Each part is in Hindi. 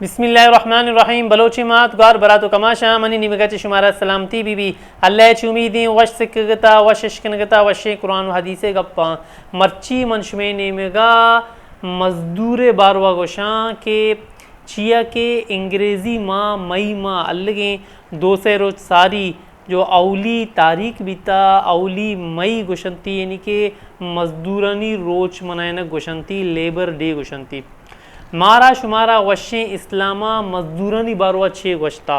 बिस्मिल्लाहिर्रहमानिर्रहीम बलोची मात गार बरातो कमाशा मनी निमगत शुमारा सलामती बीबी अल्लाह चुमीदी वश सिकगता वश इश्कनगता वश कुरान हदीसे गप्पा मर्ची मनशमे नेमगा मजदूर बारवा गोशा के चिया के अंग्रेज़ी माँ मई माँ अलगे दो से रोज सारी जो अवली तारीख बीता अवली मई गुशंती यानी कि मजदूरानी रोज मनाना गुशंती लेबर डे गुशंती मारा शुमारा वशे इस्लामा मजदूरानी बारवा छे वशता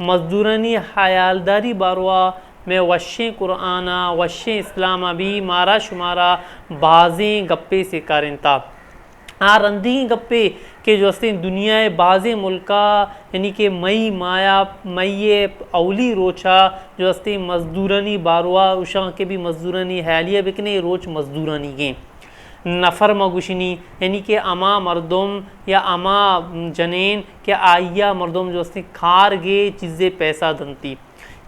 मजदूरानी हयालदारी बारवा में वशे कुराना वशे इस्लामा भी मारा शुमारा बाज़ें गप्पे से कारनता रंदी गप्पे के जो अस्ते दुनिया बाज़े मुल्का यानी कि मई माया मई अवली रोचा जो अस्ते मजदूरानी बारवा उशा के भी मजदूरानी हैलिया बिकने रोच मजदूरानी के नफ़र मगुशनी यानी कि अमा मर्दम या अमा जनेन के आइया मर्दम जो अस्ते खार गे चीज़ें पैसा दंती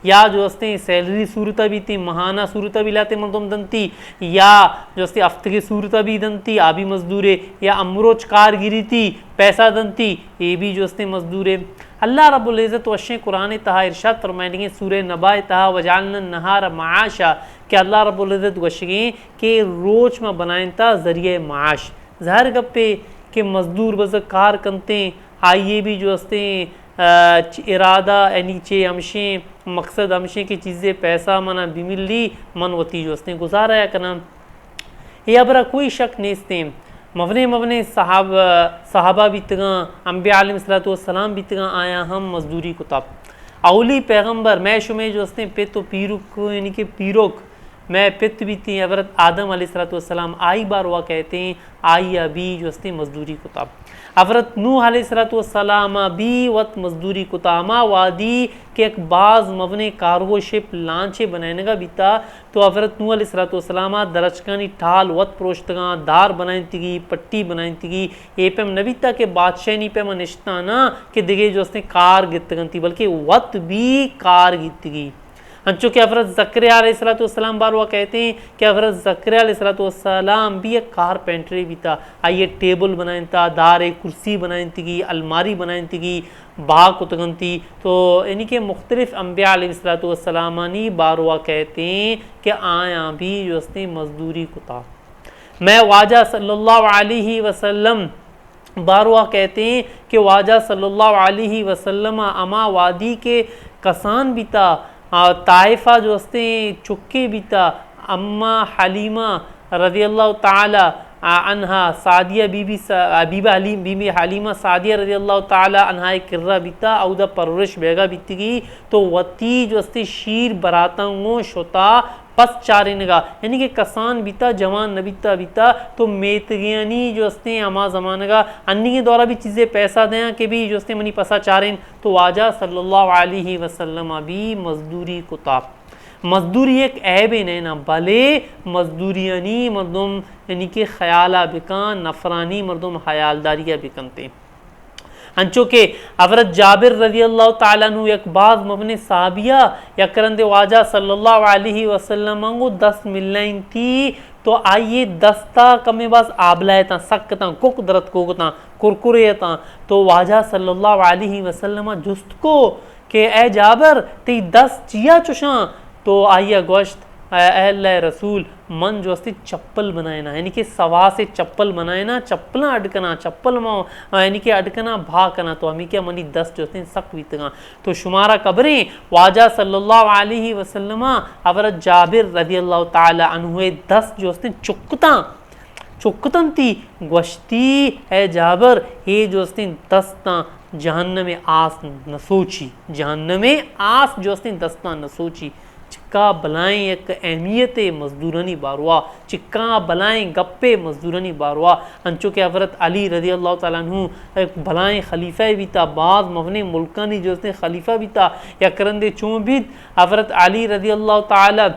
या जो अस्ते सैलरी सूरता भी थी महाना सूरता भी लाते मर्दम दंती या जो अस्ते हफ्ते की सूरता भी दंती आबी मजदूरे या अमरोज कारगिरी थी पैसा दंती ये भी जो अस्ते मजदूरे अल्लाह रब्बुल इज़्ज़त वशे कुरान तहा इरशाद फरमाएंगे सूरह नबा तहा वजालना नहार माशा कि अल्लाह रब्बुल इज़्ज़त वशगे के रोज में बनाता ज़रिए माश ज़ाहिर गप्पे के मजदूर बज़ कार कंते आइए भी जो अस्ते इरादा यानी चे हमशे मकसद हमशे की चीज़ें पैसा मना बिमिली मन वती जो अस्ते गुजारा है कना ये अबरा कोई शक नेस्ते मवने मवने सहाबा बीतगा अम्बिया अलैहिस्सलाम बीतगा आया हम मजदूरी कुताब अवली पैगम्बर मैं शुमे जो अस्ते पे तो पीरुक यानी कि पीरोक मैं पित बीती अवरत आदम अलैहिस्सलाम आई बार हुआ कहते हैं आई अभी जो अस्ते मजदूरी कुताब अवरत नूह अलैहिस्सलाम भी वत मजदूरी कुतामा वादी के एक बाज़ मवने कार्गो शिप लांचे बनाने का बीता तो अवरत नूह अलैहिस्सलाम दरचकानी ठाल वत प्रोश्तगा दार बनाई तिगी पट्टी बनाई तिगी ए पे नबीता के बादशाह नी पे निश्ता ना कि दिगे जो उसने कार गितगंती बल्कि वत भी कार गितगी अंचो के हज़रत ज़करिया अलैहिस्सलाम बार हुआ कहते हैं कि हज़रत ज़करिया अलैहिस्सलाम भी एक कारपेंटरी भी था आइए टेबल बनाए था दार एक कुर्सी बनाई थी अलमारी बनाई थी बाग उतगनती तो यानी कि मुख्तलिफ़ अम्बिया अलैहिस्सलामानी बार हुआ कहते हैं कि आया भी जो उसने मजदूरी कुता मैं वाजा सल्लल्लाहु अलैहि वसल्लम बारवा कहते हैं कि वाजा सल्लल्लाहु अलैहि वसल्लम अमा वादी के कसान बीता ताइफा जो अस्ते चुक्के बीता अम्मा हलीमा रज़ी अल्लाह ताला अनहा सादिया बीबी अबीबा हलीम बीबी हलीमा सादिया रज़ी अल्लाह ताला अनहा किर्रा बीता औदा परवरिश बेगा बीतगी तो वती जो अस्ते शीर बरातंगो शोता पस चारेनगा यानी कि कसान बीता जवान नबीता बीता तो मेतगियानी जो अस्ते अमा ज़मानगा अन्नी के द्वारा भी चीज़ें पैसा दें कि भी जो अस्ते मनी पसा चारेन तो वाजा सल्लल्लाहु अलैहि वसल्लम भी मजदूरी कुताब मजदूरी एक ऐब नहीं ना भले मजदूरियानी मर्दम यानी कि ख्याला बिकान नफरानी मर्दम हयालदारिया बिकनते अंचो के अवरत जाबिर रज़ी अल्लाह ताला नु एक बाज़ मबने साबिया या करंदे वाजा सल्लल्लाहु अलैहि वसल्लम को 10 मिलने थी तो आइए 10 ता कमे बाज आबलाए ता सकता कुक दरत कोगता कुरकुरे ता तो वाजा सल्लल्लाहु अलैहि वसल्लम जुस्त को के ए जाबिर ते 10 चिया चुशा तो आइए गोश्त अल्लाह रसूल मन जो अस्ती चप्पल बनाए ना यानी कि सवा से चप्पल बनाए ना चप्पल अडकना चप्पल यानी कि अडकना भा करना तो हमें क्या मनी 10 जो अस्ते सक बीतगा तो शुमारा कब्रें वाजा सल्लल्लाहु अलैहि वसल्लम अवरत जाबिर रज़ी अल्लाह ताला अन्हु 10 जो अस्ते चुकतन थी गोश्ती ए जाबिर ये जो अस्ते 10 ता जहन्नम में आस न सोची जहन्नम में आस जो अस्ते 10 ता न सोची चिक्का बलाएं एक अहमियत मजदूरानी बारवा चिक्का बलाएं गप्पे मजदूरानी बारवा अंचो के हज़रत अली रज़ी अल्लाह ताला अन्हु एक बलाएं खलीफा भी था बाज़ मवने मुल्कानी जो उसने खलीफा भी था या करंदे चूबिद हज़रत अली रज़ी अल्लाह ताला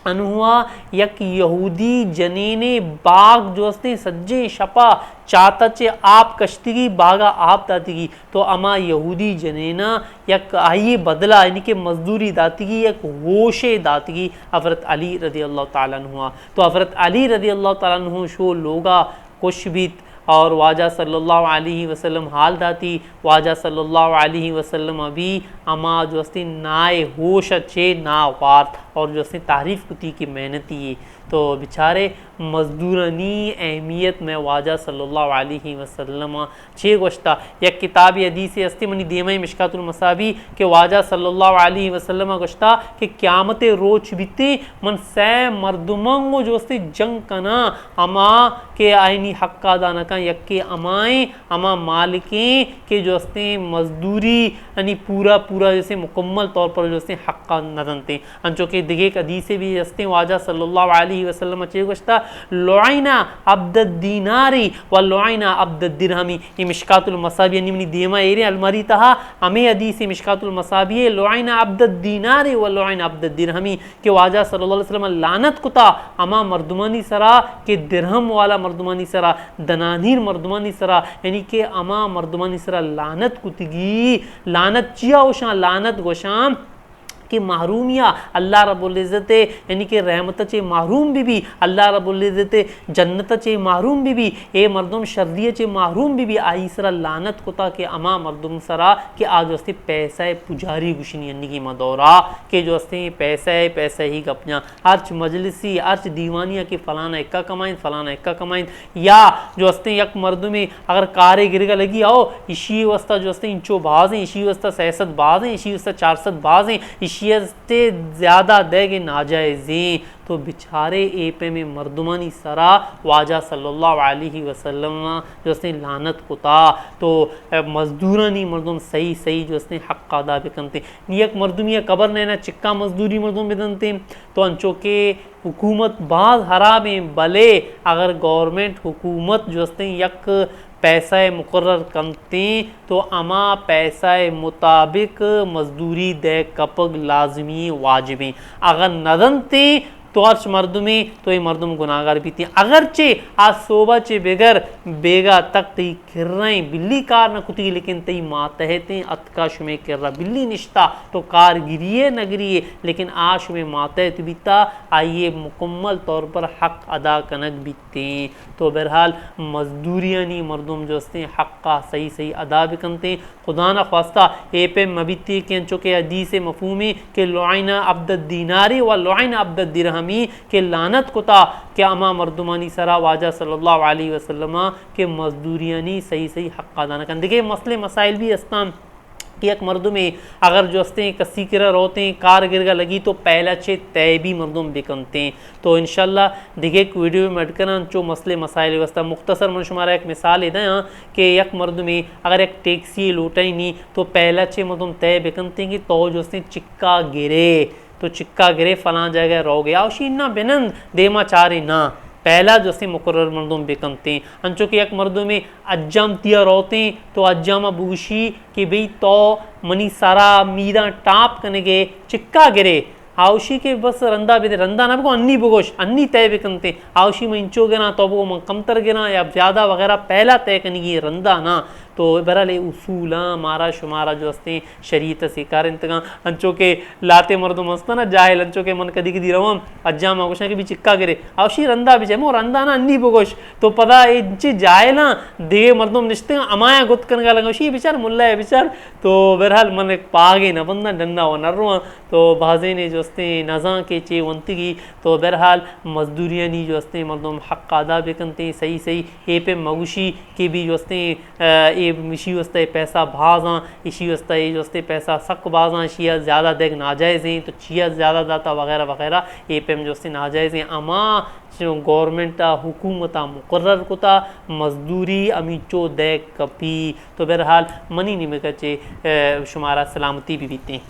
अनुआ यक यहूदी जनेने बाग जो उसने सज्जे शपा चाता चे आप कश्ती बागा आप दातीगी तो अमा यहूदी जनेना यक आइए बदला यानी कि मजदूरी दातीगी यक वोशे दातीगी हज़रत अली रज़ी अल्लाह ताला अन्हु तो हज़रत अली रज़ी अल्लाह ताला अन्हु शो लोगा कुछ भी और वाजा सल्लल्लाहु अलैहि वसल्लम हाल दाती वाजा सल्लल्लाहु अलैहि वसल्लम अभी अमा जो अस्ती नाए होश चे ना वार्थ और जो अस्ती तारीफ़ कुती की मेहनती तो बेचारे मजदूरनी अहमियत में वाजा सल्लल्लाहु अलैहि वसल्लम छे गोश्ता एक किताब हदीस अस्ति मनी देमई मिशकातुल मसाबी के वाजा सल्लल्लाहु अलैहि वसल्लम गोश्ता के क़यामत रोच बीते मन से मर्दुमंगो जो अस्ति जंग कना अमा के आईनी हक्का दाना का यक्के अमाए अमा मालिके के जो अस्ति मजदूरी यानी पूरा पूरा जैसे मुकम्मल तौर पर जो अस्ति हक्का नदनते अंचो के दिगे हदीसे भी अस्ति वाजा सल्लल्लाहु अलैहि वसल्लम चे गोश्ता लुआइना अब्द दीनारी व लुआइना अब्द दिरहमी ये मिशकातुल मसाबी निमनी देमा एरे अलमारी तहा हमें हदीस मिशकातुल मसाबी लुआइना अब्द दीनारी व लुआइना अब्द दिरहमी के वाजा सल्लल्लाहु अलैहि वसल्लम लानत कुता अमा मर्दुमानी सरा के दिरहम वाला मर्दुमानी सरा दनानीर मर्दुमानी सरा यानी के अमा मर्दुमानी सरा लानत कुतगी लानत चिया ओशा लानत गोशाम कि महरूमिया अल्लाह रब्बुल इज़्ज़त यानी कि रहमत चे महरूम भी अल्लाह रब्बुल इज़्ज़त जन्नत चे महरूम भी ए मर्दुम शर्रिय चे महरूम भी आई सरा लानत कोता के अमा मर्दुम सरा कि आज वस्ती पैसा पुजारी गुशनी अन्नी की मदौरा के जो वस्ती पैसा ही गपना अर्च मजलिसी अर्च दीवानिया के फलाना इक्का कमाइन फलाना इक्का कमाइन या जो वस्ती यक मर्दु में अगर कारे गिरगा लगी आओ इशी वस्ता जो वस्ती इंचो बाज हैं इशी वस्ता सैसद बाज हैं इशी वस्ता 400 बाज हैं से ज़्यादा देगे नाजायज़ी तो बेचारे एपे में मर्दुमानी सरा वाजा सल्लल्लाहु अलैहि वसल्लम जो उसने लानत कुता तो मजदूरानी मर्दुम सही सही जो उसने हक़ अदा बिकनते नियक मर्दुमिया कबर नैना चिक्का मजदूरी मर्दुम बिदनते तो अंचो के हुकूमत बाज हरा में भले अगर गवर्नमेंट हुकूमत जो उसने यक पैसा मुकर्रर करते तो अमा पैसा मुताबिक मजदूरी दे कपग लाजमी वाजिबी अगर नदनते तो अर्श मर्दुमी तो ये मर्दुम गुनाहगार भी थी अगरचे आज सोबा चे बेगर बेगा तक तई किर रहे बिल्ली कार न कुती लेकिन तई मातहते अतका शुमे किर रहा बिल्ली निश्ता तो कार गिरिए न गिरिए लेकिन आज शुमे मातहत बीता आइए मुकम्मल तौर पर हक अदा कनक बीतते तो बहरहाल मजदूरियाँ नहीं मर्दुम जो हस्ते हक का सही सही अदा भी करते खुदा न ख्वास्ता ए पे मबीती के अंचो के हदीस मफहूमी के लुआइना अब्द दीनारी व लुआइना अब्द दिरहमी के लानत कुता के अमा मर्दुमानी सरा वाजा सल्लल्लाहु अलैहि वसल्लम के मजदूरियानी सही सही हक़ अदा न कन देखिए मसले मसाइल भी अस्ताम कि एक मर्दुम में अगर जो हस्ते हैं कसी किरा रोते हैं कार गिरगा लगी तो पहला छे तय भी मर्दुम बिकनते हैं तो इंशाल्लाह देखिए एक वीडियो में अटकना जो मसले मसाइल व्यवस्था मुख्तसर मन शुमारा एक मिसाल इधर यहाँ कि एक मर्दुम में अगर एक टैक्सी लूटा ही नहीं तो पहला छे मर्दुम तय बिकनते हैं कि तो जो हस्ते चिक्का गिरे तो चिक्का गिरे फलां जगह रो गया उसी ना बिनंद देमा चारे ना पहला जो से मुकर्रर मर्दुम बेकमते अंचो के एक मर्दों में अज्जाम तिया रोते तो अज्जामा बूशी कि भाई तो मनी सारा मीदा टाप कने के चिक्का गिरे आवशी के बस रंदा बेदे रंदा ना को अन्नी बुगोश अन्नी तय बिकनते आवशी में इंचो गिना तो वो कमतर गिना या ज़्यादा वगैरह पहला तय करने की रंदा ना तो बहरहाल उसूला मारा शुमारा जो हस्ते शरीयत सिकार इंतगा अंचो के लाते मर्दुम हंसता ना जाहिल अंचो के मन कदी कदी रवम अज्जाम आगोशा के भी चिक्का गिरे आवशी रंदा भी मो रंदा ना अन्नी बुगोश तो पता इंचे जाहिल दे मर्दुम निश्ते अमाया गुत करने का लगा उसी बिचार मुल्ला है बिचार तो बहरहाल मन पागे न बंदा डंडा व नर्वा तो बाजे ने जो हस्ते नज़ा के चे वंतगी तो बहरहाल मजदूरियाँ नहीं जो हस्ते मर्दुम हक़ अदा बेकनते सही सही ए पे मगुशी के भी जो हस्ते इसी वस्ते पैसा भाजा इसी वस्ते ये जो हस्ते पैसा सक बाजा शिया ज़्यादा देख नाजायज़ हैं तो चिया ज़्यादा दाता वगैरह वगैरह ए पे जो हस्ते नाजायज़ हैं अमा जो गवर्नमेंट हुकूमता मुकर्रर कोता मजदूरी अमीचो देख कपी तो बहरहाल मनी निमे कचे शुमारा सलामती भी बीते